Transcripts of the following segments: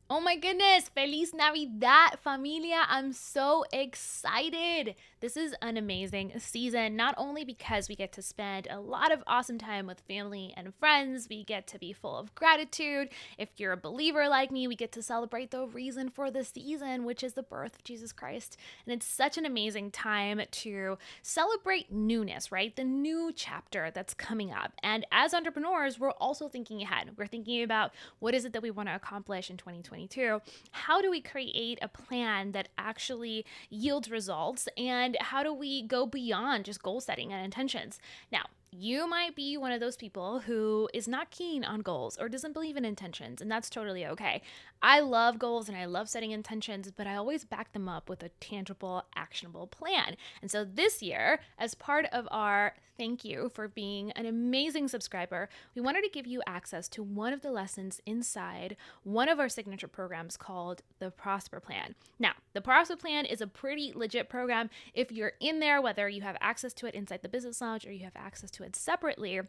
Oh my goodness, Feliz Navidad, familia. I'm so excited. This is an amazing season, not only because we get to spend a lot of awesome time with family and friends, we get to be full of gratitude. If you're a believer like me, we get to celebrate the reason for the season, which is the birth of Jesus Christ. And it's such an amazing time to celebrate newness, right? The new chapter that's coming up. And as entrepreneurs, we're also thinking ahead. We're thinking about what is it that we want to accomplish in 2022. How do we create a plan that actually yields results? And how do we go beyond just goal setting and intentions? Now, you might be one of those people who is not keen on goals or doesn't believe in intentions, and that's totally okay. I love goals and I love setting intentions, but I always back them up with a tangible, actionable plan. And so this year, as part of our thank you for being an amazing subscriber, we wanted to give you access to one of the lessons inside one of our signature programs called the Prosper Plan. Now, the Prosper Plan is a pretty legit program. If you're in there, whether you have access to it inside the Business Lounge or you have access to it separately,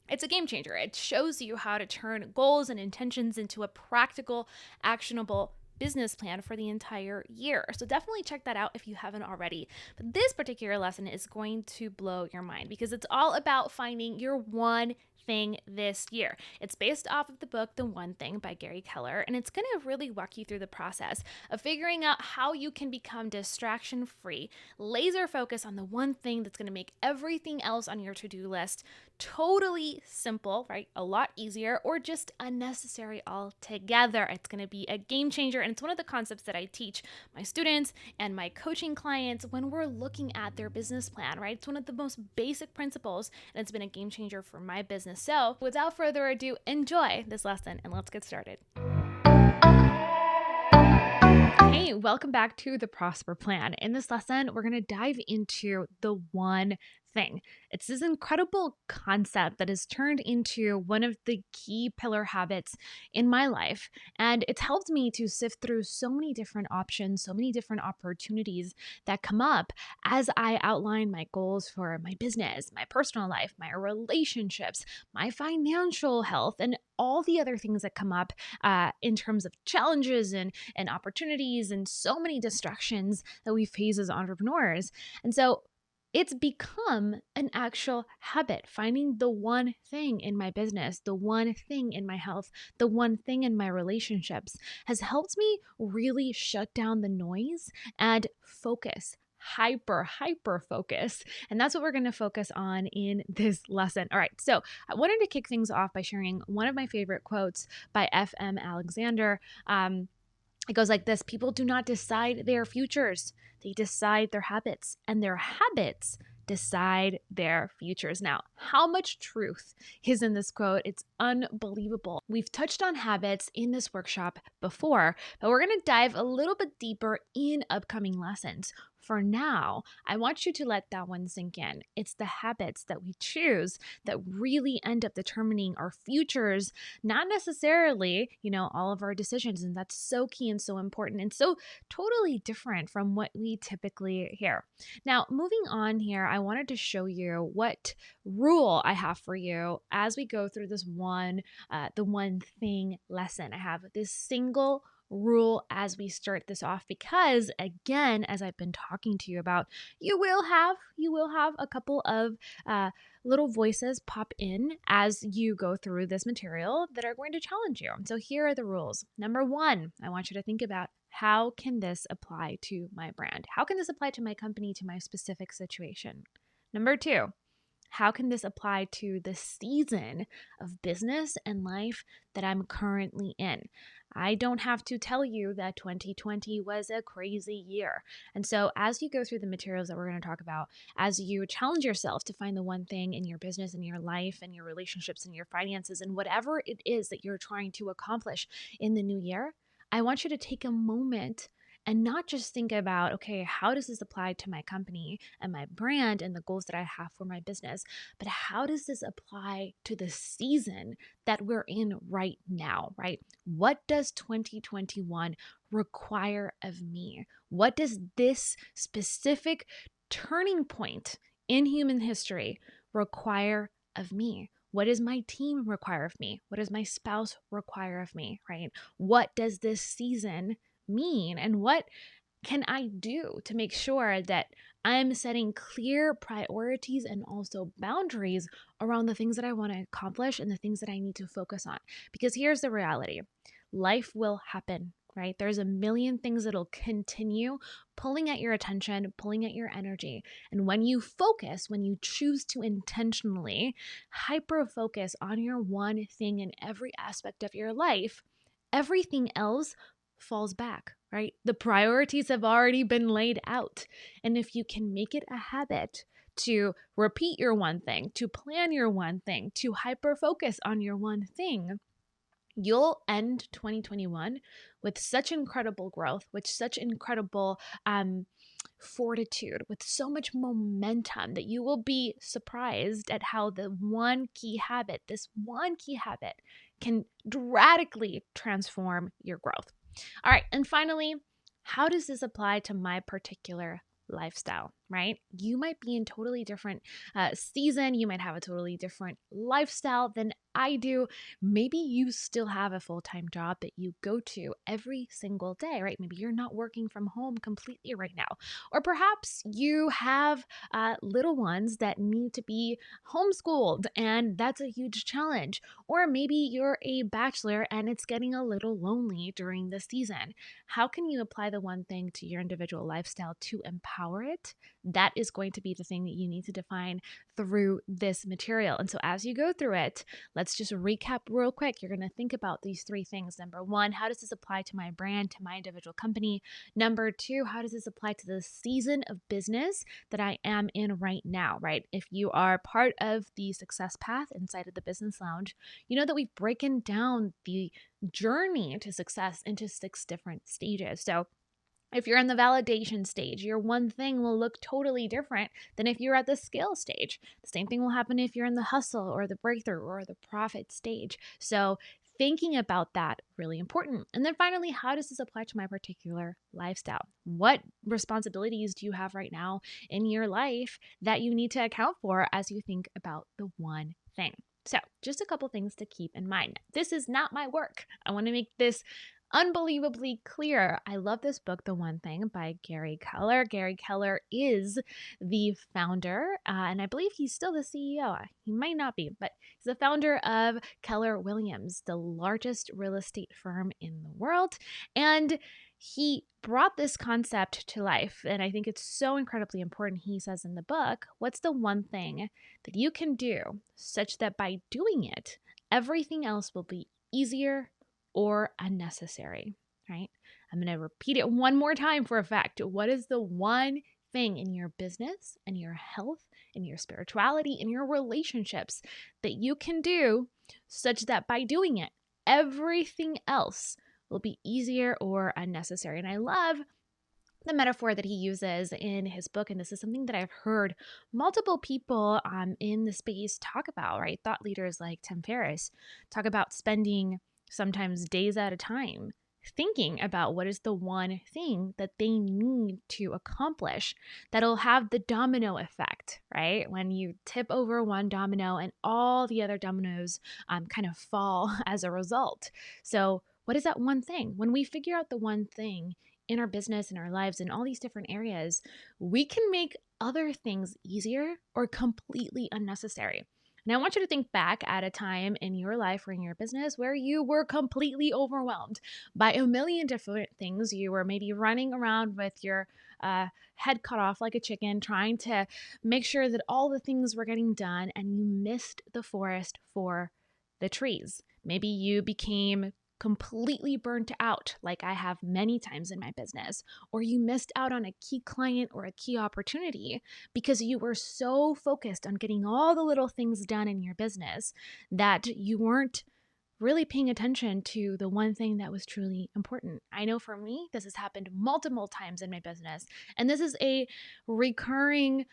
it's a game changer. It shows you how to turn goals and intentions into a practical, actionable business plan for the entire year. So definitely check that out if you haven't already. But this particular lesson is going to blow your mind because it's all about finding your one thing this year. It's based off of the book The One Thing by Gary Keller, and it's going to really walk you through the process of figuring out how you can become distraction free, laser focus on the one thing that's going to make everything else on your to-do list totally simple, right? A lot easier, or just unnecessary altogether. It's going to be a game changer, and it's one of the concepts that I teach my students and my coaching clients when we're looking at their business plan, right? It's one of the most basic principles, and it's been a game changer for my business. So without further ado, enjoy this lesson and let's get started. Hey, welcome back to the Prosper Plan. In this lesson, we're going to dive into the one thing. It's this incredible concept that has turned into one of the key pillar habits in my life. And it's helped me to sift through so many different options, so many different opportunities that come up as I outline my goals for my business, my personal life, my relationships, my financial health, and all the other things that come up in terms of challenges and opportunities and so many distractions that we face as entrepreneurs. And so it's become an actual habit, finding the one thing in my business, the one thing in my health, the one thing in my relationships has helped me really shut down the noise and focus. Hyper focus. And that's what we're going to focus on in this lesson. All right. So I wanted to kick things off by sharing one of my favorite quotes by F.M. Alexander. It goes like this: people do not decide their futures, they decide their habits, and their habits decide their futures. Now, how much truth is in this quote? It's unbelievable. We've touched on habits in this workshop before, but we're going to dive a little bit deeper in upcoming lessons. For now, I want you to let that one sink in. It's the habits that we choose that really end up determining our futures, not necessarily, all of our decisions. And that's so key and so important and so totally different from what we typically hear. Now, moving on here, I wanted to show you what rule I have for you as we go through this the one thing lesson. I have this single rule as we start this off because, again, as I've been talking to you about, you will have a couple of little voices pop in as you go through this material that are going to challenge you. So here are the rules. Number one, I want you to think about, how can this apply to my brand? How can this apply to my company, to my specific situation? Number two, how can this apply to the season of business and life that I'm currently in? I don't have to tell you that 2020 was a crazy year. And so as you go through the materials that we're going to talk about, as you challenge yourself to find the one thing in your business and your life and your relationships and your finances and whatever it is that you're trying to accomplish in the new year, I want you to take a moment and not just think about, okay, how does this apply to my company and my brand and the goals that I have for my business, but how does this apply to the season that we're in right now, right? What does 2021 require of me? What does this specific turning point in human history require of me? What does my team require of me? What does my spouse require of me, right? What does this season mean? And what can I do to make sure that I'm setting clear priorities and also boundaries around the things that I want to accomplish and the things that I need to focus on? Because here's the reality: life will happen, right? There's a million things that'll continue pulling at your attention, pulling at your energy. And when you focus, when you choose to intentionally hyper focus on your one thing in every aspect of your life, everything else falls back, right? The priorities have already been laid out. And if you can make it a habit to repeat your one thing, to plan your one thing, to hyper focus on your one thing, you'll end 2021 with such incredible growth, with such incredible fortitude, with so much momentum that you will be surprised at how this one key habit can radically transform your growth. All right. And finally, how does this apply to my particular lifestyle, right? You might be in totally different season. You might have a totally different lifestyle than I do. Maybe you still have a full-time job that you go to every single day, right? Maybe you're not working from home completely right now. Or perhaps you have little ones that need to be homeschooled, and that's a huge challenge. Or maybe you're a bachelor and it's getting a little lonely during the season. How can you apply the one thing to your individual lifestyle to empower it? That is going to be the thing that you need to define through this material. And so as you go through it, let's just recap real quick. You're going to think about these three things. Number one, how does this apply to my brand, to my individual company? Number two, how does this apply to the season of business that I am in right now, right? If you are part of the success path inside of the Business Lounge, you know that we've broken down the journey to success into 6 different stages. So if you're in the validation stage, your one thing will look totally different than if you're at the scale stage. The same thing will happen if you're in the hustle or the breakthrough or the profit stage. So thinking about that, really important. And then finally, how does this apply to my particular lifestyle? What responsibilities do you have right now in your life that you need to account for as you think about the one thing? So just a couple things to keep in mind. This is not my work. I want to make this unbelievably clear. I love this book, The One Thing by Gary Keller. Gary Keller is the founder, and I believe he's still the CEO. He might not be, but he's the founder of Keller Williams, the largest real estate firm in the world. And he brought this concept to life, and I think it's so incredibly important. He says in the book, what's the one thing that you can do such that by doing it, everything else will be easier or unnecessary, right? I'm going to repeat it one more time for effect. What is the one thing in your business and your health and your spirituality and your relationships that you can do such that by doing it, everything else will be easier or unnecessary? And I love the metaphor that he uses in his book, and this is something that I've heard multiple people in the space talk about, right? Thought leaders like Tim Ferriss talk about spending sometimes days at a time thinking about what is the one thing that they need to accomplish that'll have the domino effect, right? When you tip over one domino and all the other dominoes kind of fall as a result. So what is that one thing? When we figure out the one thing in our business, in our lives, in all these different areas, we can make other things easier or completely unnecessary. And I want you to think back at a time in your life or in your business where you were completely overwhelmed by a million different things. You were maybe running around with your head cut off like a chicken, trying to make sure that all the things were getting done, and you missed the forest for the trees. Maybe you became completely burnt out, like I have many times in my business, or you missed out on a key client or a key opportunity because you were so focused on getting all the little things done in your business that you weren't really paying attention to the one thing that was truly important. I know for me, this has happened multiple times in my business, and this is a recurring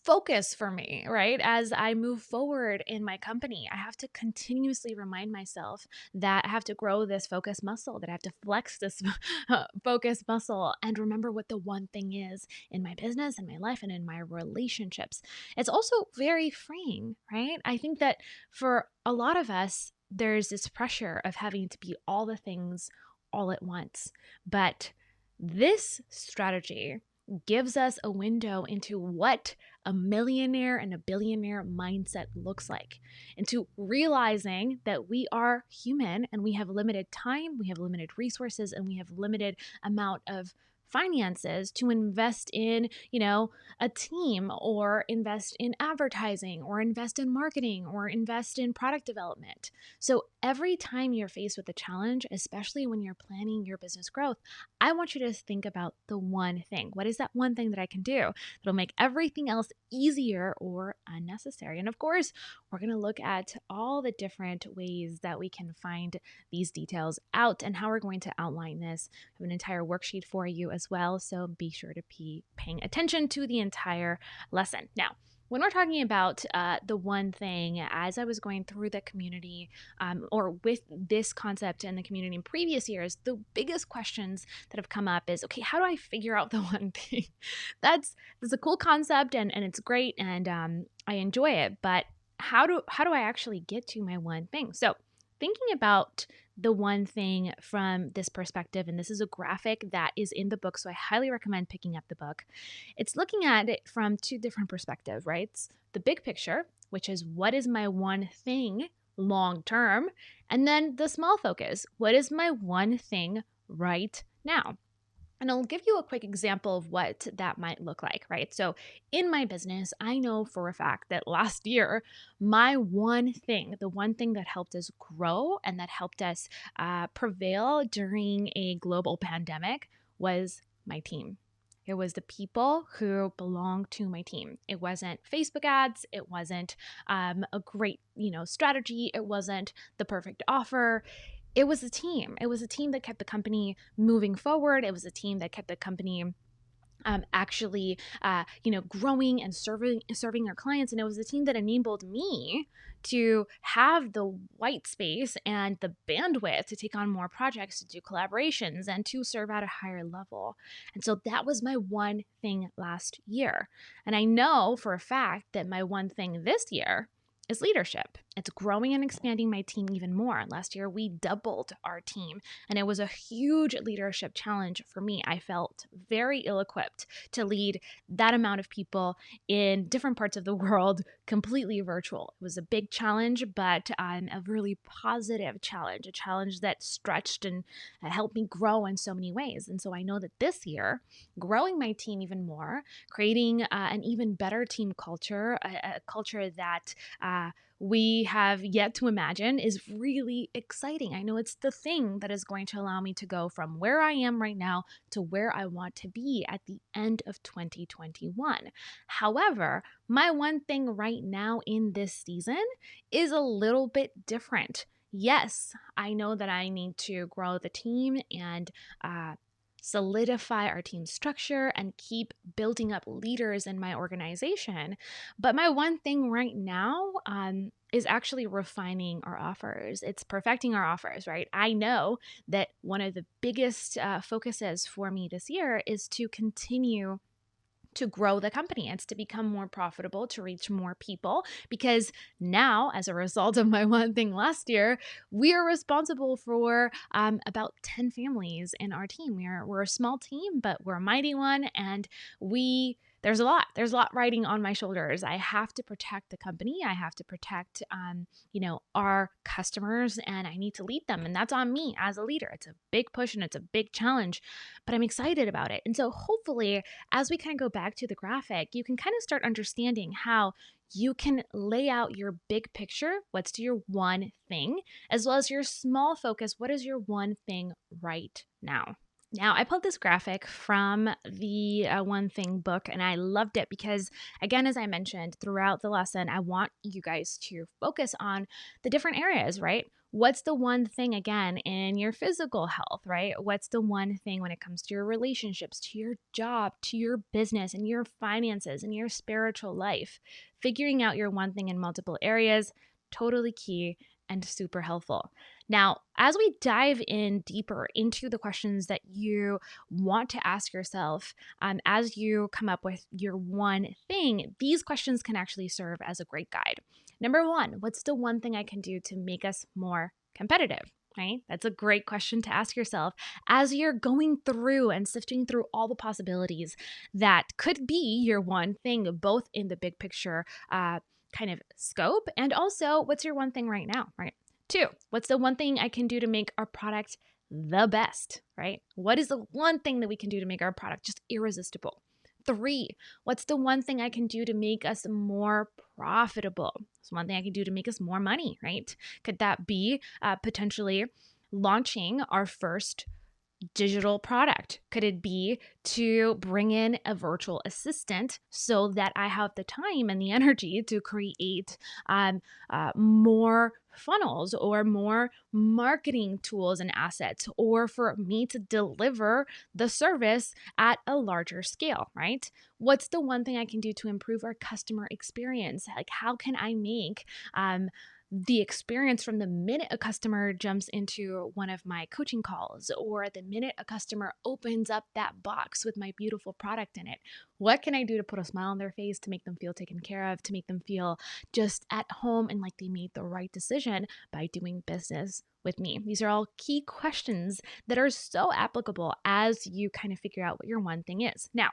focus for me, right? As I move forward in my company, I have to continuously remind myself that I have to grow this focus muscle, that I have to flex this focus muscle and remember what the one thing is in my business and my life and in my relationships. It's also very freeing, right? I think that for a lot of us, there's this pressure of having to be all the things all at once. But this strategy gives us a window into what a millionaire and a billionaire mindset looks like, into realizing that we are human and we have limited time, we have limited resources, and we have limited amount of finances to invest in, a team or invest in advertising or invest in marketing or invest in product development. So every time you're faced with a challenge, especially when you're planning your business growth, I want you to think about the one thing. What is that one thing that I can do that'll make everything else easier or unnecessary? And of course, we're going to look at all the different ways that we can find these details out and how we're going to outline this. I have an entire worksheet for you as well, so be sure to be paying attention to the entire lesson. Now, when we're talking about the one thing, as I was going through the community or with this concept in the community in previous years, the biggest questions that have come up is, okay, how do I figure out the one thing? That's a cool concept and it's great and I enjoy it, but how do I actually get to my one thing? So thinking about the one thing from this perspective, and this is a graphic that is in the book, so I highly recommend picking up the book. It's looking at it from two different perspectives, right? It's the big picture, which is what is my one thing long term, and then the small focus, what is my one thing right now? And I'll give you a quick example of what that might look like, right? So, in my business, I know for a fact that last year, my one thing, the one thing that helped us grow and that helped us prevail during a global pandemic was my team. It was the people who belonged to my team. It wasn't Facebook ads. It wasn't a great, strategy. It wasn't the perfect offer. It was a team. It was a team that kept the company moving forward. It was a team that kept the company actually, growing and serving our clients. And it was a team that enabled me to have the white space and the bandwidth to take on more projects, to do collaborations, and to serve at a higher level. And so that was my one thing last year. And I know for a fact that my one thing this year is leadership. It's growing and expanding my team even more. Last year, we doubled our team, and it was a huge leadership challenge for me. I felt very ill-equipped to lead that amount of people in different parts of the world completely virtual. It was a big challenge, but a really positive challenge, a challenge that stretched and helped me grow in so many ways. And so I know that this year, growing my team even more, creating an even better team culture, a culture that we have yet to imagine is really exciting. I know it's the thing that is going to allow me to go from where I am right now to where I want to be at the end of 2021. However, my one thing right now in this season is a little bit different. Yes, I know that I need to grow the team and solidify our team structure and keep building up leaders in my organization. But my one thing right now is actually refining our offers. It's perfecting our offers, right? I know that one of the biggest focuses for me this year is to continue to grow the company. It's to become more profitable, to reach more people, because now, as a result of my one thing last year, we are responsible for about 10 families in our team. We're a small team, but we're a mighty one, and there's a lot riding on my shoulders. I have to protect the company. I have to protect, our customers, and I need to lead them. And that's on me as a leader. It's a big push and it's a big challenge, but I'm excited about it. And so hopefully, as we kind of go back to the graphic, you can kind of start understanding how you can lay out your big picture. What's your one thing, as well as your small focus. What is your one thing right now? Now, I pulled this graphic from the One Thing book, and I loved it because, again, as I mentioned throughout the lesson, I want you guys to focus on the different areas, right? What's the one thing, again, in your physical health, right? What's the one thing when it comes to your relationships, to your job, to your business, and your finances, and your spiritual life? Figuring out your one thing in multiple areas, totally key and super helpful. Now, as we dive in deeper into the questions that you want to ask yourself as you come up with your one thing, these questions can actually serve as a great guide. Number one, what's the one thing I can do to make us more competitive? Right? That's a great question to ask yourself as you're going through and sifting through all the possibilities that could be your one thing, both in the big picture kind of scope and also what's your one thing right now, right? Two, what's the one thing I can do to make our product the best, right? What is the one thing that we can do to make our product just irresistible? Three, what's the one thing I can do to make us more profitable? It's one thing I can do to make us more money, right? Could that be potentially launching our first digital product? Could it be to bring in a virtual assistant so that I have the time and the energy to create more funnels or more marketing tools and assets, or for me to deliver the service at a larger scale, right? What's the one thing I can do to improve our customer experience? Like, how can I make the experience from the minute a customer jumps into one of my coaching calls, or the minute a customer opens up that box with my beautiful product in it? What can I do to put a smile on their face, to make them feel taken care of, to make them feel just at home and like they made the right decision by doing business with me? These are all key questions that are so applicable as you kind of figure out what your one thing is. Now,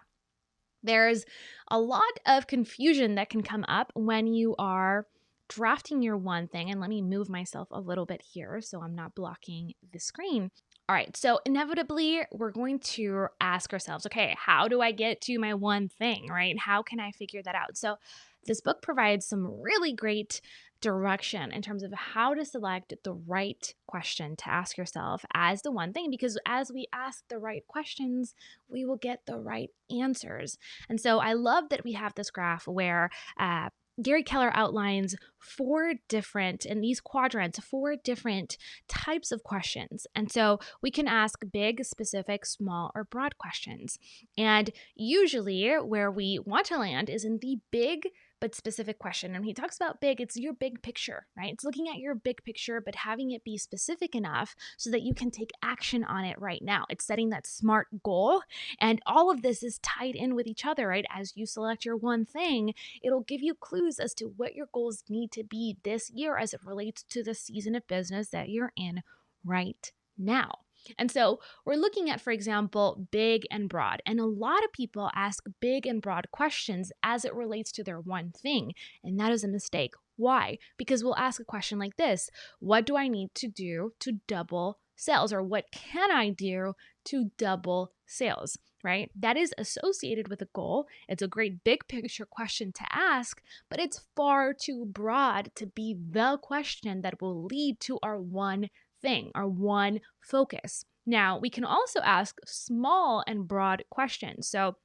there's a lot of confusion that can come up when you are drafting your one thing. And let me move myself a little bit here so I'm not blocking the screen. All right, so inevitably, we're going to ask ourselves, okay, how do I get to my one thing, right? How can I figure that out? So, this book provides some really great direction in terms of how to select the right question to ask yourself as the one thing, because as we ask the right questions, we will get the right answers. And so, I love that we have this graph where Gary Keller outlines in these quadrants, four different types of questions. And so we can ask big, specific, small, or broad questions. And usually where we want to land is in the big but specific question. And he talks about big, it's your big picture, right? It's looking at your big picture, but having it be specific enough so that you can take action on it right now. It's setting that SMART goal. And all of this is tied in with each other, right? As you select your one thing, it'll give you clues as to what your goals need to be this year as it relates to the season of business that you're in right now. And so we're looking at, for example, big and broad. And a lot of people ask big and broad questions as it relates to their one thing. And that is a mistake. Why? Because we'll ask a question like this: what do I need to do to double sales? Or what can I do to double sales? Right? That is associated with a goal. It's a great big picture question to ask, but it's far too broad to be the question that will lead to our one thing, our one focus. Now, we can also ask small and broad questions. So,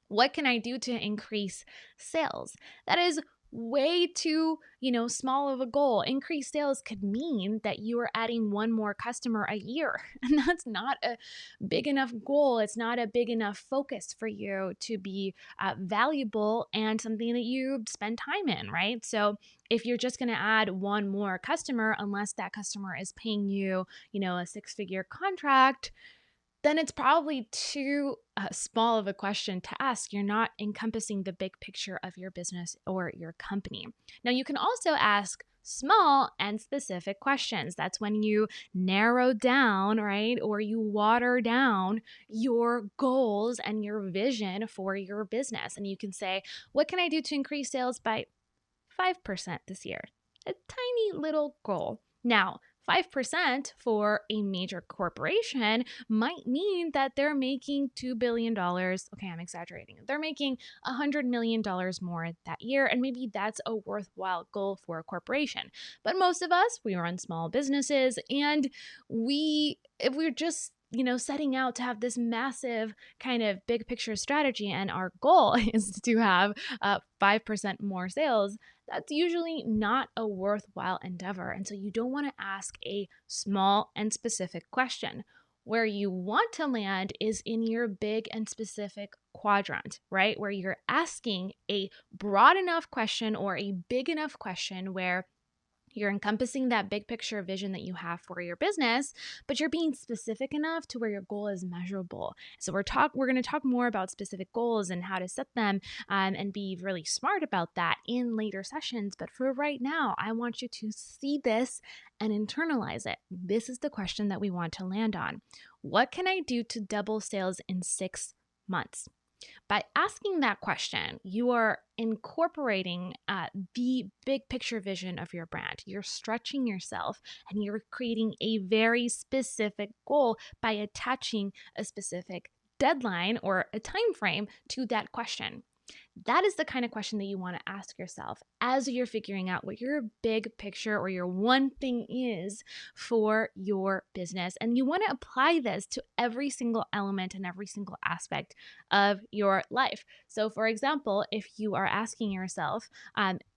what can I do to increase sales? That is way too, small of a goal. Increased sales could mean that you are adding one more customer a year. And that's not a big enough goal. It's not a big enough focus for you to be valuable and something that you spend time in, right? So if you're just going to add one more customer, unless that customer is paying you, a six-figure contract, then it's probably too small of a question to ask. You're not encompassing the big picture of your business or your company. Now, you can also ask small and specific questions. That's when you narrow down, right? Or you water down your goals and your vision for your business. And you can say, what can I do to increase sales by 5% this year? A tiny little goal. Now, 5% for a major corporation might mean that they're making $2 billion. Okay, I'm exaggerating. They're making $100 million more that year, and maybe that's a worthwhile goal for a corporation. But most of us, we run small businesses, and if we're just setting out to have this massive kind of big picture strategy and our goal is to have 5% more sales, that's usually not a worthwhile endeavor. And so you don't want to ask a small and specific question. Where you want to land is in your big and specific quadrant, right? Where you're asking a broad enough question or a big enough question where you're encompassing that big picture vision that you have for your business, but you're being specific enough to where your goal is measurable. So we're going to talk more about specific goals and how to set them, and be really smart about that in later sessions. But for right now, I want you to see this and internalize it. This is the question that we want to land on. What can I do to double sales in 6 months? By asking that question, you are incorporating the big picture vision of your brand. You're stretching yourself and you're creating a very specific goal by attaching a specific deadline or a time frame to that question. That is the kind of question that you want to ask yourself as you're figuring out what your big picture or your one thing is for your business. And you want to apply this to every single element and every single aspect of your life. So, for example, if you are asking yourself,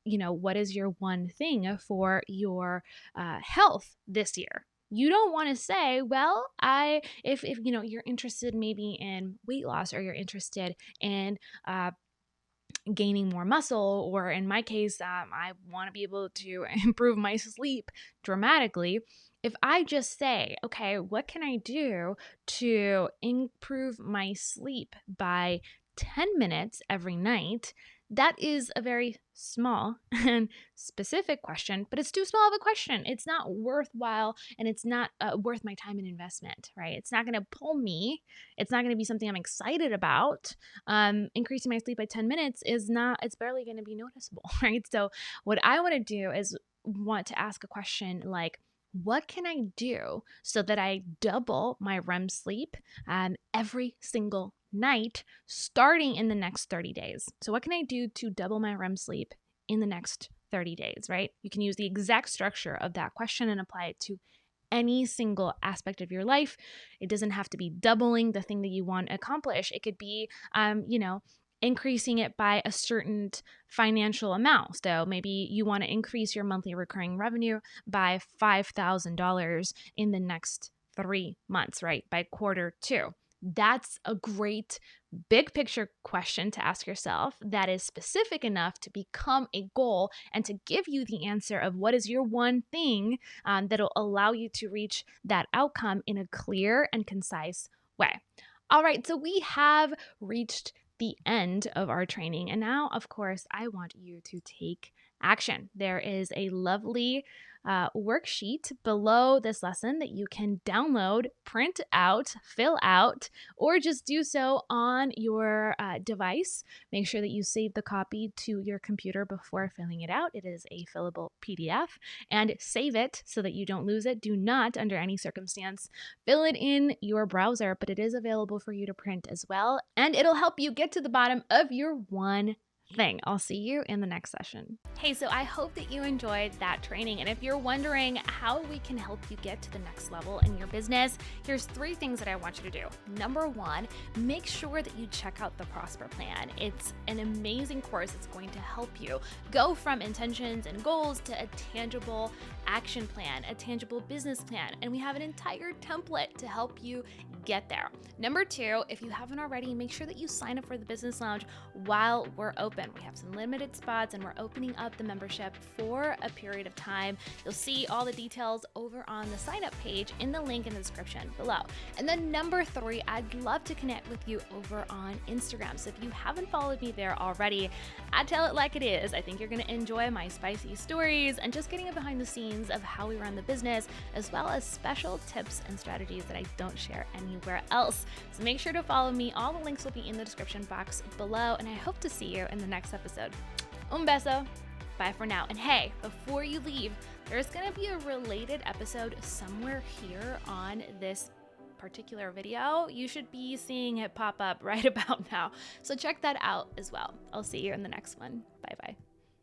what is your one thing for your health this year? You don't want to say, well, if you're interested maybe in weight loss, or you're interested in gaining more muscle, or in my case, I want to be able to improve my sleep dramatically. If I just say, okay, what can I do to improve my sleep by 10 minutes every night? That is a very small and specific question, but it's too small of a question. It's not worthwhile, and it's not worth my time and investment, right? It's not going to pull me. It's not going to be something I'm excited about. Increasing my sleep by 10 minutes it's barely going to be noticeable, right? So what I want to do is want to ask a question like, what can I do so that I double my REM sleep every single night starting in the next 30 days? So what can I do to double my REM sleep in the next 30 days, right? You can use the exact structure of that question and apply it to any single aspect of your life. It doesn't have to be doubling the thing that you want to accomplish. It could be, increasing it by a certain financial amount. So maybe you want to increase your monthly recurring revenue by $5,000 in the next 3 months, right? By Q2. That's a great big picture question to ask yourself that is specific enough to become a goal and to give you the answer of what is your one thing that'll allow you to reach that outcome in a clear and concise way. All right, so we have reached the end of our training. And now, of course, I want you to take action. There is a lovely worksheet below this lesson that you can download, print out, fill out, or just do so on your device. Make sure that you save the copy to your computer before filling it out. It is a fillable PDF, and save it so that you don't lose it. Do not, under any circumstance, fill it in your browser, but it is available for you to print as well, and it'll help you get to the bottom of your one thing. I'll see you in the next session. Hey, so I hope that you enjoyed that training. And if you're wondering how we can help you get to the next level in your business, here's 3 things that I want you to do. Number 1, make sure that you check out the Prosper Plan. It's an amazing course. It's going to help you go from intentions and goals to a tangible action plan, a tangible business plan. And we have an entire template to help you get there. Number 2, if you haven't already, make sure that you sign up for the Business Lounge while we're open. We have some limited spots, and we're opening up the membership for a period of time. You'll see all the details over on the sign up page in the link in the description below. And then number 3, I'd love to connect with you over on Instagram. So if you haven't followed me there already, I tell it like it is. I think you're going to enjoy my spicy stories and just getting behind the scenes of how we run the business, as well as special tips and strategies that I don't share anywhere else. So make sure to follow me. All the links will be in the description box below, and I hope to see you in the next episode. Un beso. Bye for now. And hey, before you leave, there's going to be a related episode somewhere here on this particular video. You should be seeing it pop up right about now. So check that out as well. I'll see you in the next one. Bye-bye.